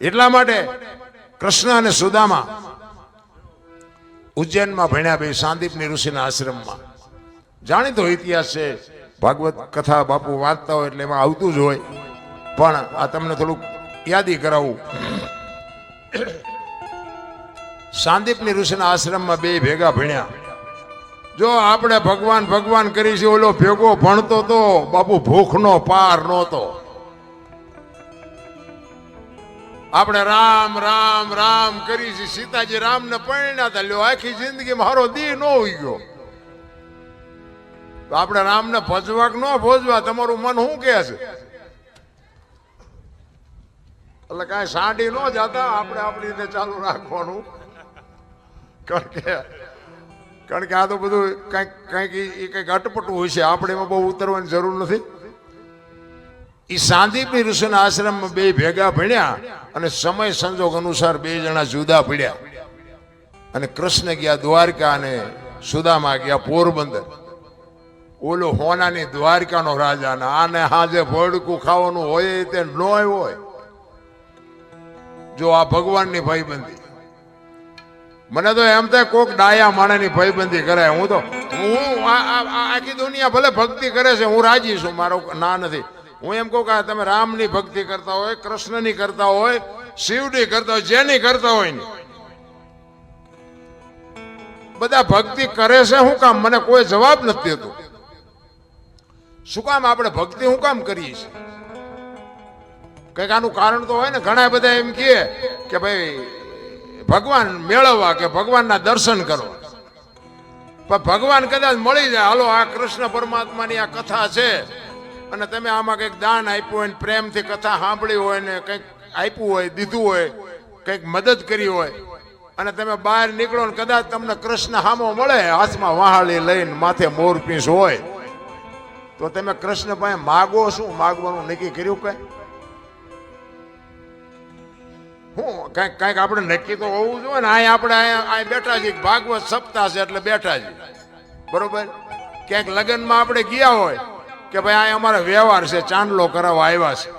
એટલા માટે કૃષ્ણ અને સુદામા ઉજ્જૈનમાં ભણ્યા, બે સાંદીપની ઋષિના આશ્રમમાં. જાણીતો ઇતિહાસ છે, ભાગવત કથા બાપુ વાંચતા હોય એટલે એમાં આવતું જ હોય, પણ આ તમને થોડુંક યાદી કરાવું. સાંદીપની ઋષિના આશ્રમમાં બે ભેગા ભણ્યા. જો આપણે ભગવાન ભગવાન કરી છે, ઓલો ભેગો ભણતો તો બાપુ ભૂખનો પાર નહોતો. આપણે રામ રામ રામ કરી છે. સીતાજી રામ ને પરણ્યા હતા, લ્યો આખી જિંદગી મારો દી ન હોઈ ગયો. તો આપણે રામ ને ભજવા કે ન ભજવા, તમારું મન શું કે છે? એટલે કાંઈ સાંડી ન જતા, આપણે આપણી રીતે ચાલુ રાખવાનું. કારણ કે આ તો બધું કંઈક અટપટું હોય છે, આપણે એમાં બહુ ઉતરવાની જરૂર નથી. એ સાંદીપની ઋષિના આશ્રમમાં બે ભેગા ભણ્યા અને સમય સંજોગ અનુસાર બે જણા જુદા પડ્યા. અને કૃષ્ણ ગયા દ્વારકા અને સુદામા ગયા પોરબંદર. ઓલો હોનાની દ્વારકાનો રાજા ને આને હાજે ભડકું ખાવાનું હોય તે ન હોય. જો આ ભગવાનની ભાઈબંધી, મને તો એમ થાય કોક ડાયા માણસની ભાઈબંધી કરાય. હું આખી દુનિયા ભલે ભક્તિ કરે છે, હું રાજી છું, મારો ના નથી. હું એમ કહું કે તમે રામની ભક્તિ કરતા હોય, કૃષ્ણની કરતા હોય, શિવની કરતા હોય, જેની કરતા હોય ને બધા ભક્તિ કરે છે શું કામ? મને કોઈ જવાબ નથી દેતો. શું કામ આપણે ભક્તિ શું કામ કરીએ છીએ? કઈક આનું કારણ તો હોય ને. ઘણા બધા એમ કે ભાઈ ભગવાન મેળવવા કે ભગવાનના દર્શન કરવા. પણ ભગવાન કદાચ મળી જાય, હાલો આ કૃષ્ણ પરમાત્માની આ કથા છે અને તમે આમાં કંઈક દાન આપ્યું હોય ને પ્રેમથી કથા સાંભળી હોય ને કંઈક આપ્યું હોય, દીધું હોય, કંઈક મદદ કરી હોય અને તમે બહાર નીકળો ને કદાચ તમને કૃષ્ણ હામો મળે, હાથમાં વહાળી લઈને માથે મોરપીંછ હોય, તો તમે કૃષ્ણ પાસે માગો શું? માગવાનું નક્કી કર્યું કઈ? હું કઈક આપણે નક્કી તો હોવું જોઈએ ને. આપણે અહીં બેઠા છીએ, ભાગવત સપ્તાહ છે એટલે બેઠા છીએ, બરોબર? ક્યાંક લગ્નમાં આપણે ગયા હોય કે ભાઈ આ અમારો વ્યવહાર છે, ચાંદલો કરાવવા આવ્યા છે.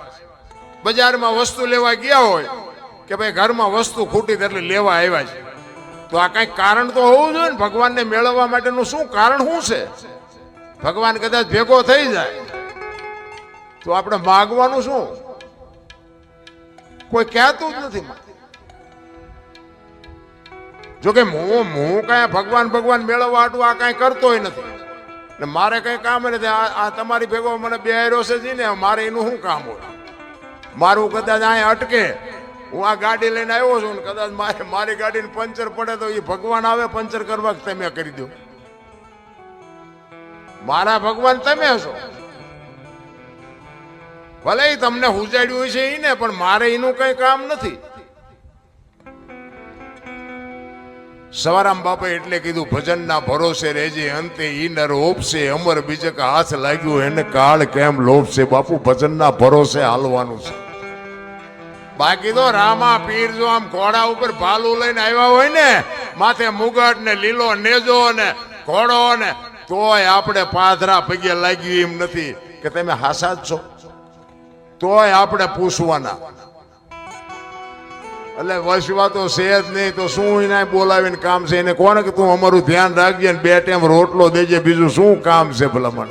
બજારમાં વસ્તુ લેવા ગયા હોય કે ભાઈ ઘરમાં વસ્તુ ખૂટી એટલે લેવા આવ્યા છે. તો આ કઈક કારણ તો હોવું જોઈએ ને. ભગવાનને મેળવવા માટેનું શું કારણ શું છે? ભગવાન કદાચ ભેગો થઈ જાય તો આપણે માગવાનું શું? કોઈ કહેતું જ નથી. જોકે હું કઈ ભગવાન મેળવવા હાટું આ કઈ કરતોય નથી ને મારે કઈ કામ નથી. આ તમારી ભેગો મને બેહાર્યો છે જી ને, મારે એનું શું કામ હોય? મારું કદાચ અહીંયા અટકે, હું આ ગાડી લઈને આવ્યો છું ને કદાચ મારી ગાડીને પંચર પડે તો એ ભગવાન આવે પંચર કરવા કે તમે કરી દો? મારા ભગવાન તમે છો. ભલે તમને ઉજાડ્યું છે એને, પણ મારે એનું કઈ કામ નથી. સવારામ બાપા એટલે કીધું, ભજનના ભરોસે રહેજે, અંતે ઈ નર ઓપશે, અમર બીજક હાથ લાગ્યું એને કાળ કેમ લોપશે. બાપુ ભજનના ભરોસે હાલવાનું છે. બાકી તો રામા પીર જો આમ ઘોડા ઉપર ભાલું લઈને આવ્યા હોય ને, માથે મુગટ ને લીલો નેજો ને ઘોડો ને, તોય આપણે પાથરા પગે લાગ્યું એમ નથી કે તમે હાસા જ છો. તોય આપણે પૂછવાના. એટલે વસવા તો છે જ નહીં, તો શું એને બોલાવીને કામ છે? એને કોને કે તું અમારું ધ્યાન રાખજે ને 2 ટાઈમ રોટલો દેજે, બીજું શું કામ છે ભલામણ?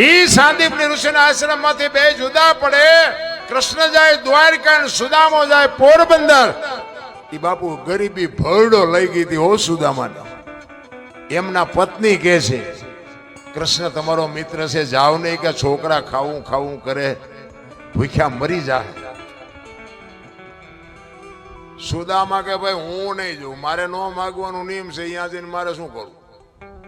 ઈ સાંદીપની ઋષિના આશ્રમમાંથી બે જુદા પડે. કૃષ્ણ જાય દ્વારકા ને સુદામો જાય પોરબંદર. ઈ બાપુ ગરીબી ભરડો લઈ ગઈ હતી હો સુદામાને. એમના પત્ની કહે છે, કૃષ્ણ તમારો મિત્ર છે, જાવ નહીં કે છોકરા ખાવું ખાવું કરે, ભૂખ્યા મરી જાય. સુદામા કે ભાઈ હું નહીં જોઉં, મારે ન માગવાનું નિયમ છે, અહીંયા જઈને મારે શું કરવું?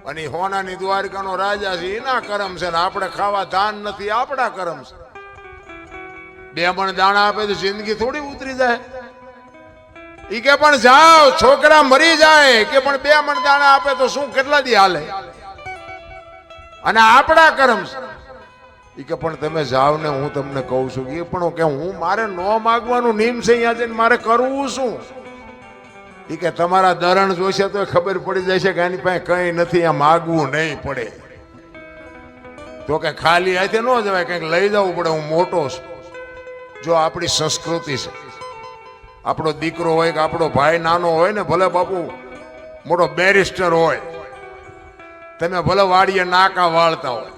અને હોનાની દ્વારકાનો રાજા છે, એના કરમ છે ને આપણે ખાવા ધાન નથી, આપણા કરમ છે. 2 મણ દાણા આપે તો જિંદગી થોડી ઉતરી જાય? ઈ કે પણ જાઓ, છોકરા મરી જાય કે પણ 2 મણ દાણા આપે તો શું કેટલા દી હાલે? અને આપણા કર્મ છે. ઈ કે પણ તમે જાઓ ને, હું તમને કહું છું એ પણ કે હું મારે ન માગવાનું નિયમ છે, અહીંયા જઈને મારે કરવું શું? ઈ કે તમારા દરણ જોશે તો ખબર પડી જાય છે કે આની પાસે કઈ નથી, આ માગવું નહીં પડે. તો કે ખાલી હાથે ન જવાય, કંઈક લઈ જવું પડે. હું મોટો છું. જો આપણી સંસ્કૃતિ છે. આપણો દીકરો હોય કે આપણો ભાઈ નાનો હોય ને, ભલે બાપુ મોટો બેરિસ્ટર હોય, તમે ભલે વાડીએ નાકા વાળતા હોય,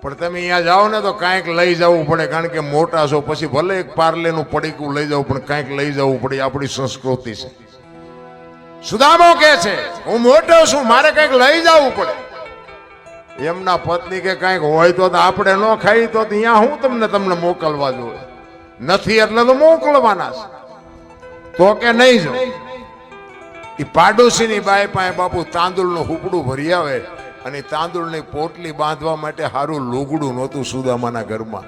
પણ તમે અહીંયા જાઓ ને તો કાંઈક લઈ જવું પડે, કારણ કે મોટા છો. પછી ભલે એક પાર્લેનું પડીકું લઈ જવું, પણ કાંઈક લઈ જવું પડે. આપણી સંસ્કૃતિ છે. સુદામો કહે છે હું મોટો છું, મારે કંઈક લઈ જવું પડે. એમના પત્ની કે કંઈક હોય તો આપણે ન ખાઈ તો અહીંયા હું તમને મોકલવા જોઈએ, નથી એટલે તો મોકલવાના છે. તો કે નહીં જો એ પાડોશીની બાઈ પાસે બાપુ તાંદુળનું હુપડું ભરી આવે, અને તાંદુળની પોટલી બાંધવા માટે સારું લુગડું નહોતું સુદામાના ઘરમાં.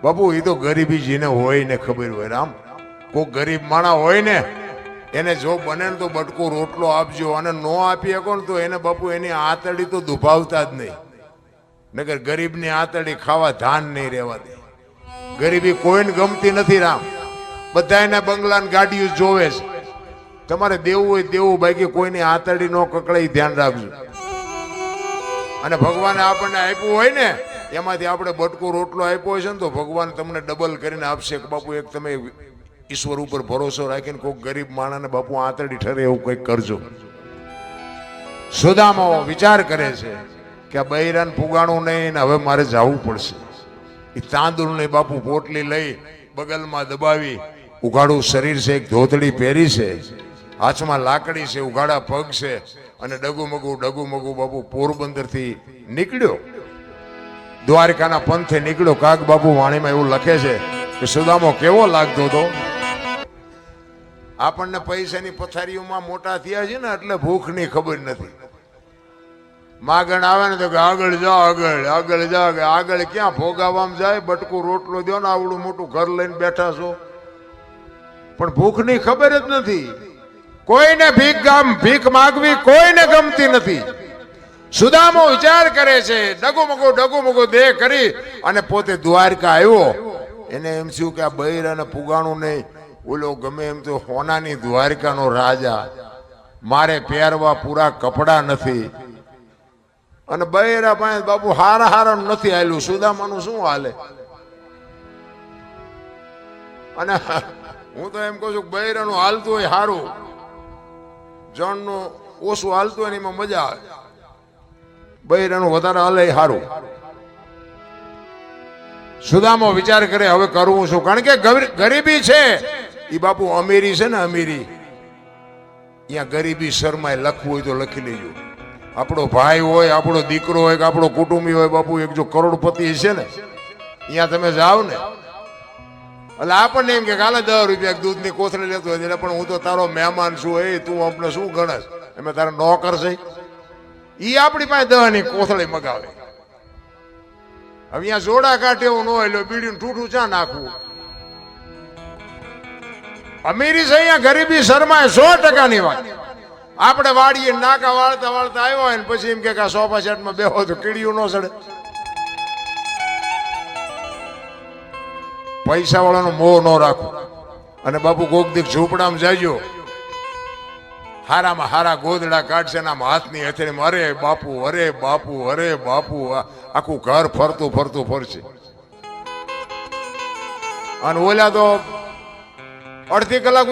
બાપુ એ તો ગરીબી જેને હોય ને ખબર હોય. રામ, કોઈ ગરીબ માણા હોય ને એને જો બને ને તો બટકો રોટલો આપજો, અને ન આપી શકો ને તો એને બાપુ એની આતડી તો દુભાવતા જ નહીં. નકર ગરીબની આતડી ખાવા ધાન નહીં રહેવા દે. ગરીબી કોઈને ગમતી નથી. રામ, બધા એના બંગલા ગાડીઓ જોવે છે. તમારે દેવું હોય દેવું, બાકી કોઈની આતડી નો કકડાઈ ધ્યાન રાખજો. અને ભગવાને આપણને આપ્યું હોય ને એમાંથી આપણે બટકો રોટલો આપ્યો હોય છે ને, તો ભગવાન તમને ડબલ કરીને આપશે. બાપુ એક તમે ઈશ્વર ઉપર ભરોસો રાખીને કોઈક ગરીબ માણસને બાપુ આંતરડી ઠરે એવું કંઈક કરજો. સુદામો વિચાર કરે છે કે આ બૈરાને પુગાણું નહીં ને હવે મારે જવું પડશે. એ તાંદુળની બાપુ પોટલી લઈ બગલમાં દબાવી, ઉઘાડું શરીર છે, એક ધોતડી પહેરી છે, હાથમાં લાકડી છે, ઉઘાડા પગ છે, અને ડગુમગુ બાપુ પોરબંદરથી નીકળ્યો, દ્વારકાના પંથે નીકળ્યો. કાક બાપુ વાણીમાં એવું લખે છે કે સુદામો કેવો લાગતો હતો. આપણને પૈસાની પથારીઓમાં મોટા થયા છે ને એટલે ભૂખની ખબર નથી. માગણ આવે ને તો કે આગળ જા, આગળ જા. આગળ ક્યાં ભોગાવામાં જાય? બટકું રોટલો દો ને, આવડું મોટું ઘર લઈને બેઠા છો, પણ ભૂખની ખબર જ નથી. કોઈને ભીખ માગવી કોઈને ગમતી નથી. સુદામો વિચાર કરે છે, ડગુમગુ દેહ કરી અને પોતે દ્વારકા આવ્યો. એને એમ થયું કે આ બૈરાને પુગાણું નહીં, ઓલો ગમે એમ તો હોનાની દ્વારકાનો રાજા, મારે પહેરવા પૂરા કપડા નથી. અને બૈરા પાસે બાપુ હારા નથી હાલ્યું. સુદામાનું શું હાલે? અને હું તો એમ કહું છું બૈરાનું હાલતું હોય સારું, જણનું ઓછું હાલતું હોય ને એમાં મજા આવે. બૈરાનું વધારે હાલે સારું. સુદામો વિચાર કરે હવે કરવું શું, કારણ કે ગરીબી છે. એ બાપુ અમીરી છે ને, અમીરી અહીંયા ગરીબી શર્માય. લખવું હોય તો લખી લેજો. આપણો ભાઈ હોય, આપણો દીકરો હોય કે આપણો કુટુંબી હોય, બાપુ એક જો કરોડપતિ છે ને, અહીંયા તમે જાઓ ને એટલે આપણને એમ કે કાલે 10 રૂપિયા દૂધની કોથળી લેતો હોય, પણ હું તો તારો મહેમાન છું, એ તું આપણે શું ગણસ? એમ તારા નોકર છે. એ આપણી પાસે 10 ની કોથળી મગાવે. હવે અહીંયા જોડા કાઢે એવું ન હોય, એટલે બીડીનું ઠૂઠું ચા નાખવું. અમીરી છે અહીંયા, ગરીબી શર્માય 100%ની વાત. આપણે વાડીએ નાકા વાળતા આવ્યો હોય ને પછી એમ કે સોફા સેટમાં બેહો તો કીડીયું ન સડે. પૈસા વાળાનો મોહ ન રાખો. અને બાપુ કોક દીક ઝૂંપડામાં જાજો, હારામાં હારા ગોદડા કાઢશે ને હાથની હથેળીમાં અરે બાપુ આખું ઘર ફરતું ફરશે. અને ઓલા તો અડધી કલાક